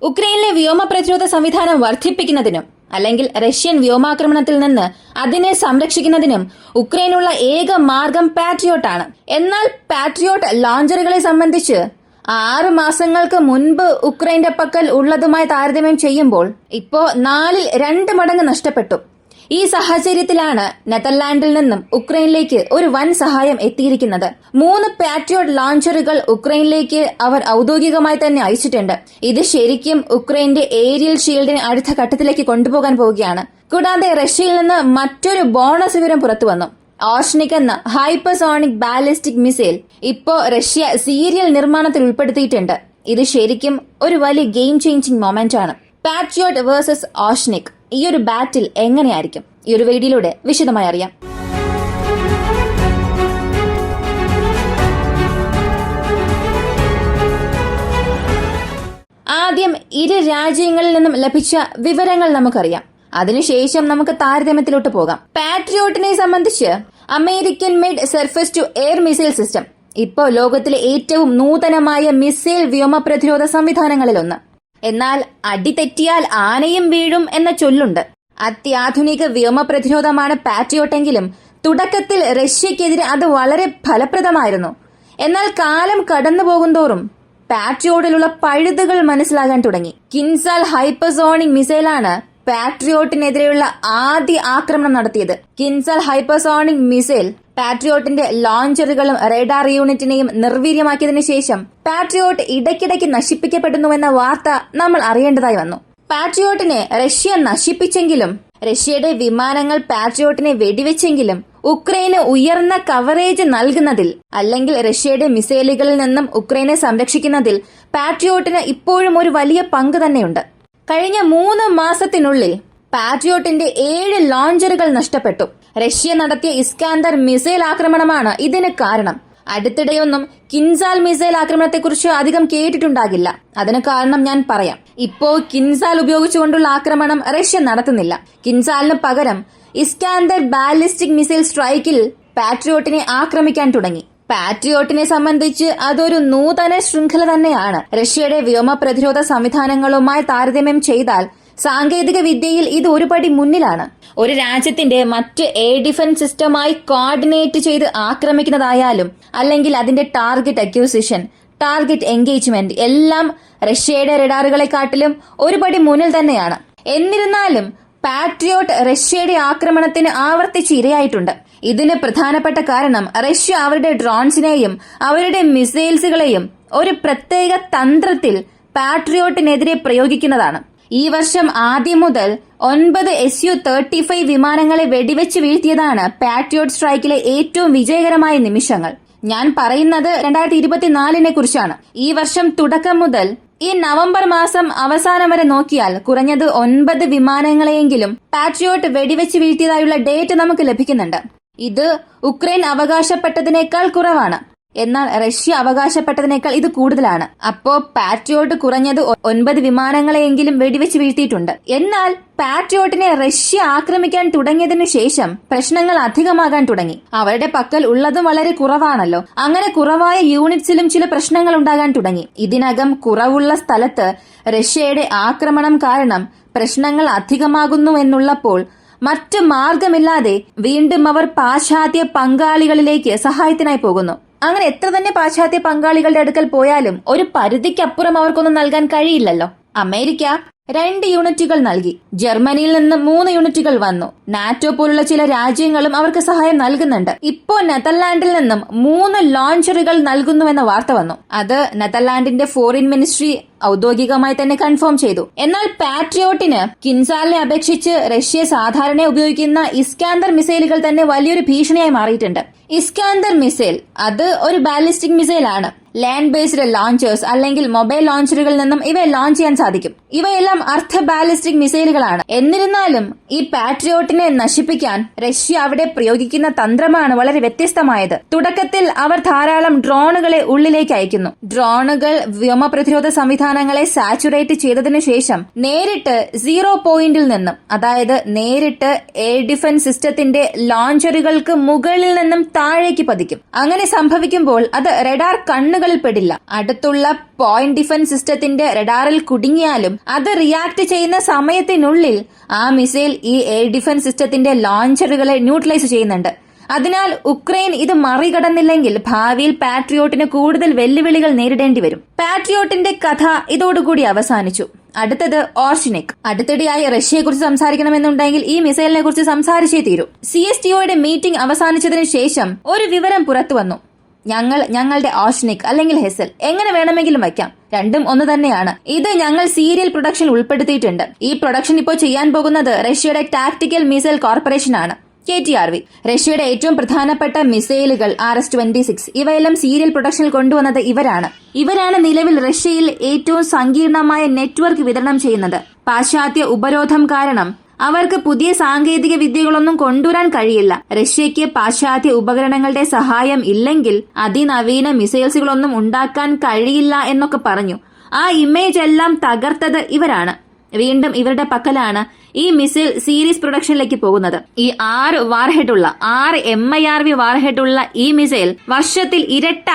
ഉക്രൈനിലെ വ്യോമ പ്രതിരോധ സംവിധാനം വർദ്ധിപ്പിക്കുന്നതിനും അല്ലെങ്കിൽ റഷ്യൻ വ്യോമാക്രമണത്തിൽ നിന്ന് അതിനെ സംരക്ഷിക്കുന്നതിനും ഉക്രൈനുള്ള ഏക മാർഗം പാട്രിയോട്ടാണ്. എന്നാൽ പാട്രിയോട്ട് ലോഞ്ചറുകളെ സംബന്ധിച്ച് 6 മാസങ്ങൾക്ക് മുൻപ് ഉക്രൈന്റെ പക്കൽ ഉള്ളതുമായി താരതമ്യം ചെയ്യുമ്പോൾ ഇപ്പോ 4ൽ 2 മടങ്ങ് നഷ്ടപ്പെട്ടു. ഈ സാഹചര്യത്തിലാണ് നെതർലാൻഡിൽ നിന്നും ഉക്രൈനിലേക്ക് ഒരു വൻ സഹായം എത്തിയിരിക്കുന്നത്. 3 പാട്രിയോട്ട് ലോഞ്ചറുകൾ ഉക്രൈനിലേക്ക് അവർ ഔദ്യോഗികമായി തന്നെ അയച്ചിട്ടുണ്ട്. ഇത് ശരിക്കും ഉക്രൈന്റെ ഏരിയൽ ഷീൽഡിനെ അടുത്ത ഘട്ടത്തിലേക്ക് കൊണ്ടുപോകാൻ പോവുകയാണ്. കൂടാതെ റഷ്യയിൽ നിന്ന് മറ്റൊരു ബോണസ് വിവരം പുറത്തുവന്നു. ഓഷ്നിക് എന്ന ഹൈപ്പർസോണിക് ബാലിസ്റ്റിക് മിസൈൽ ഇപ്പോ റഷ്യ സീരിയൽ നിർമ്മാണത്തിൽ ഉൾപ്പെടുത്തിയിട്ടുണ്ട്. ഇത് ശരിക്കും ഒരു വലിയ ഗെയിം ചേഞ്ചിങ് മൊമെന്റ് ആണ്. പാട്രിയോട്ട് വേഴ്സസ് ഓഷ്നിക്, ഈ ഒരു ബാറ്റിൽ എങ്ങനെയായിരിക്കും? ഈ ഒരു വീഡിയോയിലൂടെ വിശദമായി അറിയാം. ആദ്യം ഇരു രാജ്യങ്ങളിൽ നിന്നും ലഭിച്ച വിവരങ്ങൾ നമുക്കറിയാം. അതിനുശേഷം നമുക്ക് താരതമ്യത്തിലോട്ട് പോകാം. പാട്രിയോട്ടിനെ സംബന്ധിച്ച് American made surface to air missile system ഇപ്പോൾ ലോകത്തിലെ ഏറ്റവും നൂതനമായ മിസൈൽ വ്യോമ പ്രതിരോധ സംവിധാനങ്ങളിലൊന്ന്. എന്നാൽ അടി തെറ്റിയാൽ ആനയും വീഴും എന്ന ചൊല്ലുണ്ട്. അത്യാധുനിക വ്യോമ പ്രതിരോധമാണ് പാട്രിയോട്ടെങ്കിലും തുടക്കത്തിൽ റഷ്യക്കെതിരെ അത് വളരെ ഫലപ്രദമായിരുന്നു. എന്നാൽ കാലം കടന്നു പോകുന്തോറും പാട്രിയോട്ടിലുള്ള പഴുതുകൾ മനസ്സിലാകാൻ തുടങ്ങി. കിൻസാൽ ഹൈപ്പർസോണിക് മിസൈലാണ് പാട്രിയോട്ടിനെതിരെയുള്ള ആദ്യ ആക്രമണം നടത്തിയത്. കിൻസാൽ ഹൈപ്പർസോണിക് മിസൈൽ പാട്രിയോട്ടിന്റെ ലോഞ്ചറുകളും റേഡാർ യൂണിറ്റിനെയും നിർവീര്യമാക്കിയതിനു ശേഷം പാട്രിയോട്ട് ഇടയ്ക്കിടയ്ക്ക് നശിപ്പിക്കപ്പെടുന്നുവെന്ന വാർത്ത നമ്മൾ അറിയേണ്ടതായി വന്നു. പാട്രിയോട്ടിനെ റഷ്യ നശിപ്പിച്ചെങ്കിലും റഷ്യയുടെ വിമാനങ്ങൾ പാട്രിയോട്ടിനെ വെടിവെച്ചെങ്കിലും ഉക്രൈന് ഉയർന്ന കവറേജ് നൽകുന്നതിൽ അല്ലെങ്കിൽ റഷ്യയുടെ മിസൈലുകളിൽ നിന്നും ഉക്രൈനെ സംരക്ഷിക്കുന്നതിൽ പാട്രിയോട്ടിന് ഇപ്പോഴും ഒരു വലിയ പങ്ക് തന്നെയുണ്ട്. കഴിഞ്ഞ 3 മാസത്തിനുള്ളിൽ പാട്രിയോട്ടിന്റെ 7 ലോഞ്ചറുകൾ നഷ്ടപ്പെട്ടു. റഷ്യ നടത്തിയ ഇസ്കാന്ദർ മിസൈൽ ആക്രമണമാണ് ഇതിന് കാരണം. അടുത്തിടെയൊന്നും കിൻസാൽ മിസൈൽ ആക്രമണത്തെക്കുറിച്ച് അധികം കേട്ടിട്ടുണ്ടാകില്ല. അതിന് കാരണം ഞാൻ പറയാം. ഇപ്പോ കിൻസാൽ ഉപയോഗിച്ചുകൊണ്ടുള്ള ആക്രമണം റഷ്യ നടത്തുന്നില്ല. കിൻസാലിന് പകരം ഇസ്കാന്ദർ ബാലിസ്റ്റിക് മിസൈൽ സ്ട്രൈക്കിൽ പാട്രിയോട്ടിനെ ആക്രമിക്കാൻ തുടങ്ങി. പാട്രിയോട്ടിനെ സംബന്ധിച്ച് അതൊരു നൂതന ശൃംഖല തന്നെയാണ്. റഷ്യയുടെ വ്യോമ പ്രതിരോധ സംവിധാനങ്ങളുമായി താരതമ്യം ചെയ്താൽ സാങ്കേതിക വിദ്യയിൽ ഇത് ഒരുപടി മുന്നിലാണ്. ഒരു രാജ്യത്തിന്റെ മറ്റ് എയർ ഡിഫൻസ് സിസ്റ്റമായി കോർഡിനേറ്റ് ചെയ്ത് ആക്രമിക്കുന്നതായാലും അല്ലെങ്കിൽ അതിന്റെ ടാർഗറ്റ് അക്യൂസിഷൻ, ടാർഗറ്റ് എൻഗേജ്മെന്റ് എല്ലാം റഷ്യയുടെ റഡാറുകളെക്കാട്ടിലും ഒരുപടി മുന്നിൽ തന്നെയാണ്. എന്നിരുന്നാലും പാട്രിയോട്ട് റഷ്യയുടെ ആക്രമണത്തിന് ആവർത്തിച്ച് ഇരയായിട്ടുണ്ട്. ഇതിന് പ്രധാനപ്പെട്ട കാരണം റഷ്യ അവരുടെ ഡ്രോൺസിനെയും അവരുടെ മിസൈൽസുകളെയും ഒരു പ്രത്യേക തന്ത്രത്തിൽ പാട്രിയോട്ടിനെതിരെ പ്രയോഗിക്കുന്നതാണ്. ഈ വർഷം ആദ്യം മുതൽ 9 Su-35 വിമാനങ്ങളെ വെടിവെച്ച് വീഴ്ത്തിയതാണ് പാട്രിയോട്ട് സ്ട്രൈക്കിലെ ഏറ്റവും വിജയകരമായ നിമിഷങ്ങൾ. ഞാൻ പറയുന്നത് 2024 കുറിച്ചാണ്. ഈ വർഷം തുടക്കം മുതൽ ഈ നവംബർ മാസം അവസാനം വരെ നോക്കിയാൽ കുറഞ്ഞത് 9 വിമാനങ്ങളെയെങ്കിലും പാട്രിയോട്ട് വെടിവെച്ച് വീഴ്ത്തിയതായുള്ള ഡേറ്റ് നമുക്ക് ലഭിക്കുന്നുണ്ട്. ഇത് ഉക്രൈൻ അവകാശപ്പെട്ടതിനേക്കാൾ കുറവാണ്. എന്നാൽ റഷ്യ അവകാശപ്പെട്ടതിനേക്കാൾ ഇത് കൂടുതലാണ്. അപ്പോ പാട്രിയോട്ട് കുറഞ്ഞത് 9 വിമാനങ്ങളെയെങ്കിലും വെടിവെച്ച് വീഴ്ത്തിയിട്ടുണ്ട്. എന്നാൽ പാട്രിയോട്ടിനെ റഷ്യ ആക്രമിക്കാൻ തുടങ്ങിയതിനു ശേഷം പ്രശ്നങ്ങൾ അധികമാകാൻ തുടങ്ങി. അവരുടെ പക്കൽ ഉള്ളതും വളരെ കുറവാണല്ലോ. അങ്ങനെ കുറവായ യൂണിറ്റ്സിലും ചില പ്രശ്നങ്ങൾ ഉണ്ടാകാൻ തുടങ്ങി. ഇതിനകം കുറവുള്ള സ്ഥലത്ത് റഷ്യയുടെ ആക്രമണം കാരണം പ്രശ്നങ്ങൾ അധികമാകുന്നു എന്നുള്ളപ്പോൾ മറ്റു മാർഗമില്ലാതെ വീണ്ടും അവർ പാശ്ചാത്യ പങ്കാളികളിലേക്ക് സഹായത്തിനായി പോകുന്നു. അങ്ങനെ എത്ര തന്നെ പാശ്ചാത്യ പങ്കാളികളുടെ അടുക്കൽ പോയാലും ഒരു പരിധിക്കപ്പുറം അവർക്കൊന്നും നൽകാൻ കഴിയില്ലല്ലോ. അമേരിക്ക 2 യൂണിറ്റുകൾ നൽകി. ജർമ്മനിയിൽ നിന്ന് 3 യൂണിറ്റുകൾ വന്നു. നാറ്റോ പോലുള്ള ചില രാജ്യങ്ങളും അവർക്ക് സഹായം നൽകുന്നുണ്ട്. ഇപ്പോ നെതർലാൻഡിൽ നിന്നും 3 ലോഞ്ചറുകൾ നൽകുന്നുവെന്ന വാർത്ത വന്നു. അത് നെതർലാൻഡിന്റെ ഫോറിൻ മിനിസ്ട്രി ഔദ്യോഗികമായി തന്നെ കൺഫേം ചെയ്തു. എന്നാൽ പാട്രിയോട്ടിന് കിൻസാലിനെ അപേക്ഷിച്ച് റഷ്യ സാധാരണ ഉപയോഗിക്കുന്ന ഇസ്കാന്ദർ മിസൈലുകൾ തന്നെ വലിയൊരു ഭീഷണിയായി മാറിയിട്ടുണ്ട്. ഇസ്കാന്ദർ മിസൈൽ അത് ഒരു ബാലിസ്റ്റിക് മിസൈൽ ആണ്. ലാൻഡ് ബേസ്ഡ് ലോഞ്ചേഴ്സ് അല്ലെങ്കിൽ മൊബൈൽ ലോഞ്ചറുകളിൽ നിന്നും ഇവയെ ലോഞ്ച് ചെയ്യാൻ സാധിക്കും. ഇവയെല്ലാം അർദ്ധ ബാലിസ്റ്റിക് മിസൈലുകളാണ്. എന്നിരുന്നാലും ഈ പാട്രിയോട്ടിനെ നശിപ്പിക്കാൻ റഷ്യ അവിടെ പ്രയോഗിക്കുന്ന തന്ത്രമാണ് വളരെ വ്യത്യസ്തമായത്. തുടക്കത്തിൽ അവർ ധാരാളം ഡ്രോണുകളെ ഉള്ളിലേക്ക് അയക്കുന്നു. ഡ്രോണുകൾ വ്യോമ പ്രതിരോധ സംവിധാനങ്ങളെ സാച്ചുറേറ്റ് ചെയ്തതിനു ശേഷം നേരിട്ട് 0 പോയിന്റിൽ നിന്നും, അതായത് നേരിട്ട് എയർ ഡിഫൻസ് സിസ്റ്റത്തിന്റെ ലോഞ്ചറുകൾക്ക് മുകളിൽ നിന്നും താഴേക്ക് പതിക്കും. അങ്ങനെ സംഭവിക്കുമ്പോൾ അത് റഡാർ കണ്ണുകൾ മിസൈലുകളിൽ പെടില്ല. അടുത്തുള്ള പോയിന്റ് ഡിഫൻസ് സിസ്റ്റത്തിന്റെ റഡാറിൽ കുടുങ്ങിയാലും അത് റിയാക്ട് ചെയ്യുന്ന സമയത്തിനുള്ളിൽ ആ മിസൈൽ ഈ എയർ ഡിഫൻസ് സിസ്റ്റത്തിന്റെ ലോഞ്ചറുകളെ ന്യൂട്രലൈസ് ചെയ്യുന്നുണ്ട്. അതിനാൽ ഉക്രൈൻ ഇത് മറികടന്നില്ലെങ്കിൽ ഭാവിയിൽ പാട്രിയോട്ടിന് കൂടുതൽ വെല്ലുവിളികൾ നേരിടേണ്ടി വരും. പാട്രിയോട്ടിന്റെ കഥ ഇതോടുകൂടി അവസാനിച്ചു. അടുത്തത് ഓർഷനിക്. അടുത്തിടെയായി റഷ്യയെക്കുറിച്ച് സംസാരിക്കണമെന്നുണ്ടെങ്കിൽ ഈ മിസൈലിനെ കുറിച്ച് സംസാരിച്ചേ തീരൂ. CSTOയുടെ മീറ്റിംഗ് അവസാനിച്ചതിനു ശേഷം ഒരു വിവരം പുറത്തു വന്നു. ഞങ്ങളുടെ ഓർഷനിക് അല്ലെങ്കിൽ ഹെസൽ എങ്ങനെ വേണമെങ്കിലും വയ്ക്കാം, രണ്ടും ഒന്ന് തന്നെയാണ്. ഇത് ഞങ്ങൾ സീരിയൽ പ്രൊഡക്ഷൻ ഉൾപ്പെടുത്തിയിട്ടുണ്ട്. ഈ പ്രൊഡക്ഷൻ ഇപ്പോൾ ചെയ്യാൻ പോകുന്നത് റഷ്യയുടെ ടാക്ടിക്കൽ മിസൈൽ കോർപ്പറേഷൻ ആണ്, KTRV. റഷ്യയുടെ ഏറ്റവും പ്രധാനപ്പെട്ട മിസൈലുകൾ RS-26 ഇവയെല്ലാം സീരിയൽ പ്രൊഡക്ഷനിൽ കൊണ്ടുവന്നത് ഇവരാണ് നിലവിൽ റഷ്യയിൽ ഏറ്റവും സങ്കീർണമായ നെറ്റ്വർക്ക് വിതരണം ചെയ്യുന്നത്. പാശ്ചാത്യ ഉപരോധം കാരണം അവർക്ക് പുതിയ സാങ്കേതിക വിദ്യകളൊന്നും കൊണ്ടുവരാൻ കഴിയില്ല. റഷ്യയ്ക്ക് പാശ്ചാത്യ ഉപകരണങ്ങളുടെ സഹായം ഇല്ലെങ്കിൽ അതിനവീന മിസൈൽസുകളൊന്നും ഉണ്ടാക്കാൻ കഴിയില്ല എന്നൊക്കെ പറഞ്ഞു. ആ ഇമേജ് എല്ലാം തകർത്തത് ഇവരാണ്. വീണ്ടും ഇവരുടെ പക്കലാണ് ഈ മിസൈൽ സീരീസ് പ്രൊഡക്ഷനിലേക്ക് പോകുന്നത്. ഈ 6 വാർഹെഡുള്ള 6 MIRV വാർഹെഡുള്ള ഈ മിസൈൽ വർഷത്തിൽ ഇരട്ട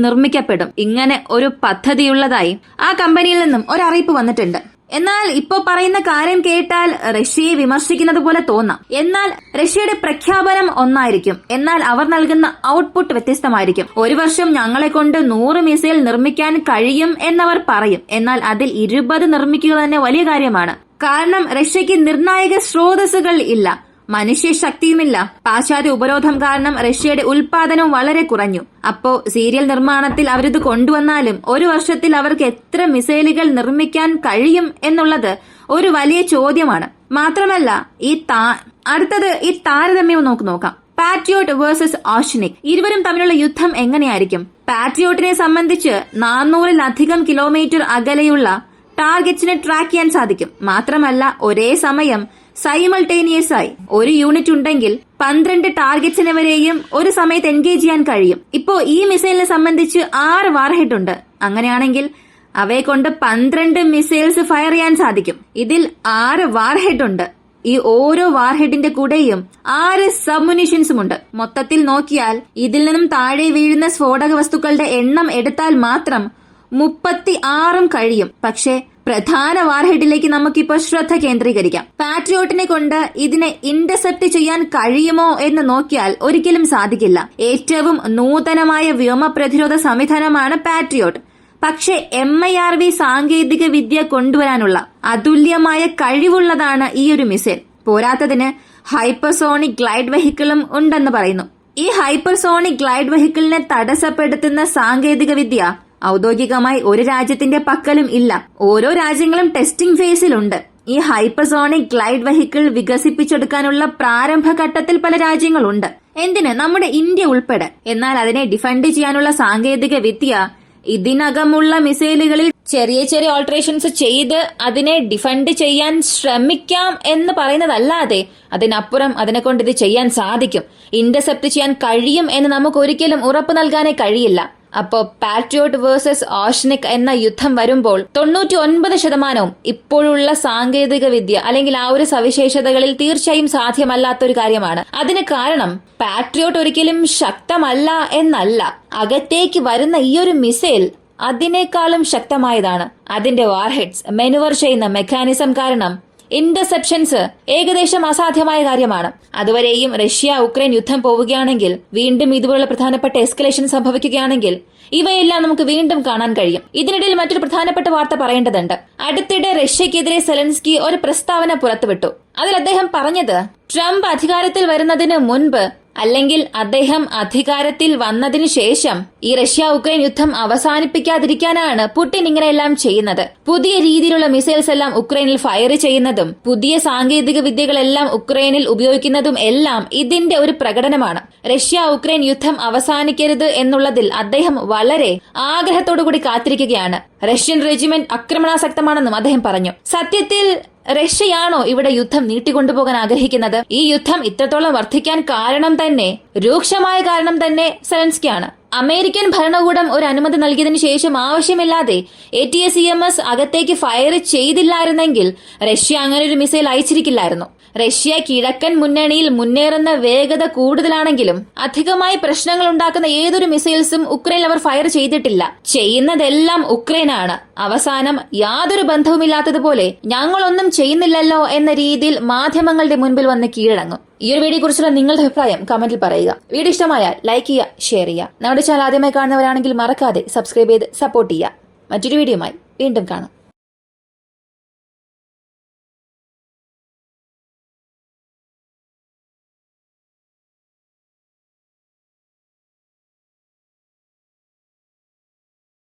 നിർമ്മിക്കപ്പെടും. ഇങ്ങനെ ഒരു പദ്ധതിയുള്ളതായി ആ കമ്പനിയിൽ നിന്നും ഒരു അറിയിപ്പ് വന്നിട്ടുണ്ട്. എന്നാൽ ഇപ്പോ പറയുന്ന കാര്യം കേട്ടാൽ റഷ്യയെ വിമർശിക്കുന്നത് പോലെ തോന്നാം. എന്നാൽ റഷ്യയുടെ പ്രഖ്യാപനം ഒന്നായിരിക്കും, എന്നാൽ അവർ നൽകുന്ന ഔട്ട്പുട്ട് വ്യത്യസ്തമായിരിക്കും. ഒരു വർഷം ഞങ്ങളെ കൊണ്ട് 100 മിസൈൽ നിർമ്മിക്കാൻ കഴിയും എന്നവർ പറയും. എന്നാൽ അതിൽ 20 നിർമ്മിക്കുക തന്നെ വലിയ കാര്യമാണ്. കാരണം റഷ്യയ്ക്ക് നിർണായക സ്രോതസ്സുകൾ ഇല്ല, മനുഷ്യശക്തിയുമില്ല. പാശ്ചാത്യ ഉപരോധം കാരണം റഷ്യയുടെ ഉൽപാദനവും വളരെ കുറഞ്ഞു. അപ്പോ സീരിയൽ നിർമ്മാണത്തിൽ അവരിത് കൊണ്ടുവന്നാലും ഒരു വർഷത്തിൽ അവർക്ക് എത്ര മിസൈലുകൾ നിർമ്മിക്കാൻ കഴിയും എന്നുള്ളത് ഒരു വലിയ ചോദ്യമാണ്. മാത്രമല്ല അടുത്തത് ഈ താരതമ്യം നോക്കാം. Patriot versus Oreshnik. ഇരുവരും തമ്മിലുള്ള യുദ്ധം എങ്ങനെയായിരിക്കും? പാട്രിയോട്ടിനെ സംബന്ധിച്ച് 400-ലധികം കിലോമീറ്റർ അകലെയുള്ള ടാർഗറ്റ്സിനെ ട്രാക്ക് ചെയ്യാൻ സാധിക്കും. മാത്രമല്ല ഒരേ സമയം സൈമൾട്ടേനിയസ് ആയി ഒരു യൂണിറ്റ് ഉണ്ടെങ്കിൽ 12 ടാർഗറ്റ്സിനെ വരെയും ഒരു സമയത്ത് എൻഗേജ് ചെയ്യാൻ കഴിയും. ഇപ്പോ ഈ മിസൈലിനെ സംബന്ധിച്ച് 6 വാർഹെഡ് ഉണ്ട്. അങ്ങനെയാണെങ്കിൽ അവയെ കൊണ്ട് 12 മിസൈൽസ് ഫയർ ചെയ്യാൻ സാധിക്കും. ഇതിൽ 6 വാർഹെഡ് ഉണ്ട്. ഈ ഓരോ വാർഹെഡിന്റെ കൂടെയും 6 സബ്മുനീഷൻസും ഉണ്ട്. മൊത്തത്തിൽ നോക്കിയാൽ ഇതിൽ നിന്നും താഴെ വീഴുന്ന സ്ഫോടക വസ്തുക്കളുടെ എണ്ണം എടുത്താൽ മാത്രം 36 കഴിയും. പക്ഷേ പ്രധാന വാർഹെഡിലേക്ക് നമുക്കിപ്പോൾ ശ്രദ്ധ കേന്ദ്രീകരിക്കാം. പാട്രിയോട്ടിനെ കൊണ്ട് ഇതിനെ ഇന്റർസെപ്റ്റ് ചെയ്യാൻ കഴിയുമോ എന്ന് നോക്കിയാൽ ഒരിക്കലും സാധിക്കില്ല. ഏറ്റവും നൂതനമായ വ്യോമ പ്രതിരോധ സംവിധാനമാണ് പാട്രിയോട്ട്. പക്ഷേ MIRV സാങ്കേതിക വിദ്യ കൊണ്ടുവരാനുള്ള അതുല്യമായ കഴിവുള്ളതാണ് ഈ ഒരു മിസൈൽ. പോരാത്തതിന് ഹൈപ്പർസോണിക് ഗ്ലൈഡ് വെഹിക്കിളും ഉണ്ടെന്ന് പറയുന്നു. ഈ ഹൈപ്പർസോണിക് ഗ്ലൈഡ് വെഹിക്കിളിനെ തടസ്സപ്പെടുത്തുന്ന സാങ്കേതിക വിദ്യ ഔദ്യോഗികമായി ഒരു രാജ്യത്തിന്റെ പക്കലും ഇല്ല. ഓരോ രാജ്യങ്ങളും ടെസ്റ്റിംഗ് ഫേസിലുണ്ട്. ഈ ഹൈപ്പർസോണിക് ഗ്ലൈഡ് വെഹിക്കിൾ വികസിപ്പിച്ചെടുക്കാനുള്ള പ്രാരംഭഘട്ടത്തിൽ പല രാജ്യങ്ങളുണ്ട്. എന്തിന്, നമ്മുടെ ഇന്ത്യ ഉൾപ്പെടെ. എന്നാൽ അതിനെ ഡിഫെൻഡ് ചെയ്യാനുള്ള സാങ്കേതിക വിദ്യ ഇതിനകമുള്ള മിസൈലുകളിൽ ചെറിയ ചെറിയ ഓൾട്ടറേഷൻസ് ചെയ്ത് അതിനെ ഡിഫെൻഡ് ചെയ്യാൻ ശ്രമിക്കാം എന്ന് പറയുന്നതല്ലാതെ അതിനപ്പുറം അതിനെ കൊണ്ട് ഇത് ചെയ്യാൻ സാധിക്കും, ഇന്റർസെപ്റ്റ് ചെയ്യാൻ കഴിയും എന്ന് നമുക്ക് ഒരിക്കലും ഉറപ്പ് നൽകാനേ കഴിയില്ല. അപ്പോ പാട്രിയോട്ട് വേഴ്സസ് ഓർഷനിക് എന്ന യുദ്ധം വരുമ്പോൾ 99% ഇപ്പോഴുള്ള സാങ്കേതിക വിദ്യ അല്ലെങ്കിൽ ആ ഒരു സവിശേഷതകളിൽ തീർച്ചയായും സാധ്യമല്ലാത്തൊരു കാര്യമാണ്. അതിന് കാരണം പാട്രിയോട്ട് ഒരിക്കലും ശക്തമല്ല എന്നല്ല, അകത്തേക്ക് വരുന്ന ഈ ഒരു മിസൈൽ അതിനേക്കാളും ശക്തമായതാണ്. അതിന്റെ വാർഹെഡ്സ് മെനുവർ ചെയ്യുന്ന മെക്കാനിസം കാരണം ഇന്റർസെപ്ഷൻസ് ഏകദേശം അസാധ്യമായ കാര്യമാണ്. അതുവരെയും റഷ്യ ഉക്രൈൻ യുദ്ധം പോവുകയാണെങ്കിൽ, വീണ്ടും ഇതുപോലുള്ള പ്രധാനപ്പെട്ട എസ്കലേഷൻ സംഭവിക്കുകയാണെങ്കിൽ ഇവയെല്ലാം നമുക്ക് വീണ്ടും കാണാൻ കഴിയും. ഇതിനിടയിൽ മറ്റൊരു പ്രധാനപ്പെട്ട വാർത്ത പറയേണ്ടതുണ്ട്. അടുത്തിടെ റഷ്യക്കെതിരെ സെലൻസ്കി ഒരു പ്രസ്താവന പുറത്തുവിട്ടു. അതിൽ അദ്ദേഹം പറഞ്ഞത് ട്രംപ് അധികാരത്തിൽ വരുന്നതിന് മുൻപ് അല്ലെങ്കിൽ അദ്ദേഹം അധികാരത്തിൽ വന്നതിനു ശേഷം ഈ റഷ്യ ഉക്രൈൻ യുദ്ധം അവസാനിപ്പിക്കാതിരിക്കാനാണ് പുടിൻ ഇങ്ങനെയെല്ലാം ചെയ്യുന്നത്. പുതിയ രീതിയിലുള്ള മിസൈൽസ് എല്ലാം ഉക്രൈനിൽ ഫയർ ചെയ്യുന്നതും പുതിയ സാങ്കേതിക വിദ്യകളെല്ലാം ഉക്രൈനിൽ ഉപയോഗിക്കുന്നതും എല്ലാം ഇതിന്റെ ഒരു പ്രകടനമാണ്. റഷ്യ ഉക്രൈൻ യുദ്ധം അവസാനിക്കരുത് എന്നുള്ളതിൽ അദ്ദേഹം വളരെ ആഗ്രഹത്തോടുകൂടി കാത്തിരിക്കുകയാണ്. റഷ്യൻ റെജിമെന്റ് ആക്രമണാസക്തമാണെന്നും അദ്ദേഹം പറഞ്ഞു. സത്യത്തിൽ റഷ്യയാണോ ഇവിടെ യുദ്ധം നീട്ടിക്കൊണ്ടുപോകാൻ ആഗ്രഹിക്കുന്നത്? ഈ യുദ്ധം ഇത്രത്തോളം വർദ്ധിക്കാൻ രൂക്ഷമായ കാരണം തന്നെ സെലൻസ്കിയാണ്. അമേരിക്കൻ ഭരണകൂടം ഒരു അനുമതി നൽകിയതിനു ശേഷം ആവശ്യമില്ലാതെ ATACMS അകത്തേക്ക് ഫയർ ചെയ്തില്ലായിരുന്നെങ്കിൽ റഷ്യ അങ്ങനെ ഒരു മിസൈൽ അയച്ചിരിക്കില്ലായിരുന്നു. റഷ്യ കിഴക്കൻ മുന്നണിയിൽ മുന്നേറുന്ന വേഗത കൂടുതലാണെങ്കിലും അധികമായി പ്രശ്നങ്ങൾ ഉണ്ടാക്കുന്ന ഏതൊരു മിസൈൽസും ഉക്രൈനിൽ അവർ ഫയർ ചെയ്തിട്ടില്ല. ചെയ്യുന്നതെല്ലാം ഉക്രൈനാണ്. അവസാനം യാതൊരു ബന്ധവുമില്ലാത്തതുപോലെ ഞങ്ങളൊന്നും ചെയ്യുന്നില്ലല്ലോ എന്ന രീതിയിൽ മാധ്യമങ്ങളുടെ മുൻപിൽ വന്ന് കീഴടങ്ങും. ഈ ഒരു വീഡിയോ കുറിച്ചുള്ള നിങ്ങളുടെ അഭിപ്രായം കമന്റിൽ പറയുക. വീഡിയോ ഇഷ്ടമായാൽ ലൈക്ക് ചെയ്യുക, ഷെയർ ചെയ്യുക. നമ്മുടെ ചാനൽ ആദ്യമായി കാണുന്നവരാണെങ്കിൽ മറക്കാതെ സബ്സ്ക്രൈബ് ചെയ്ത് സപ്പോർട്ട് ചെയ്യുക. മറ്റൊരു വീഡിയോയുമായി വീണ്ടും കാണാം.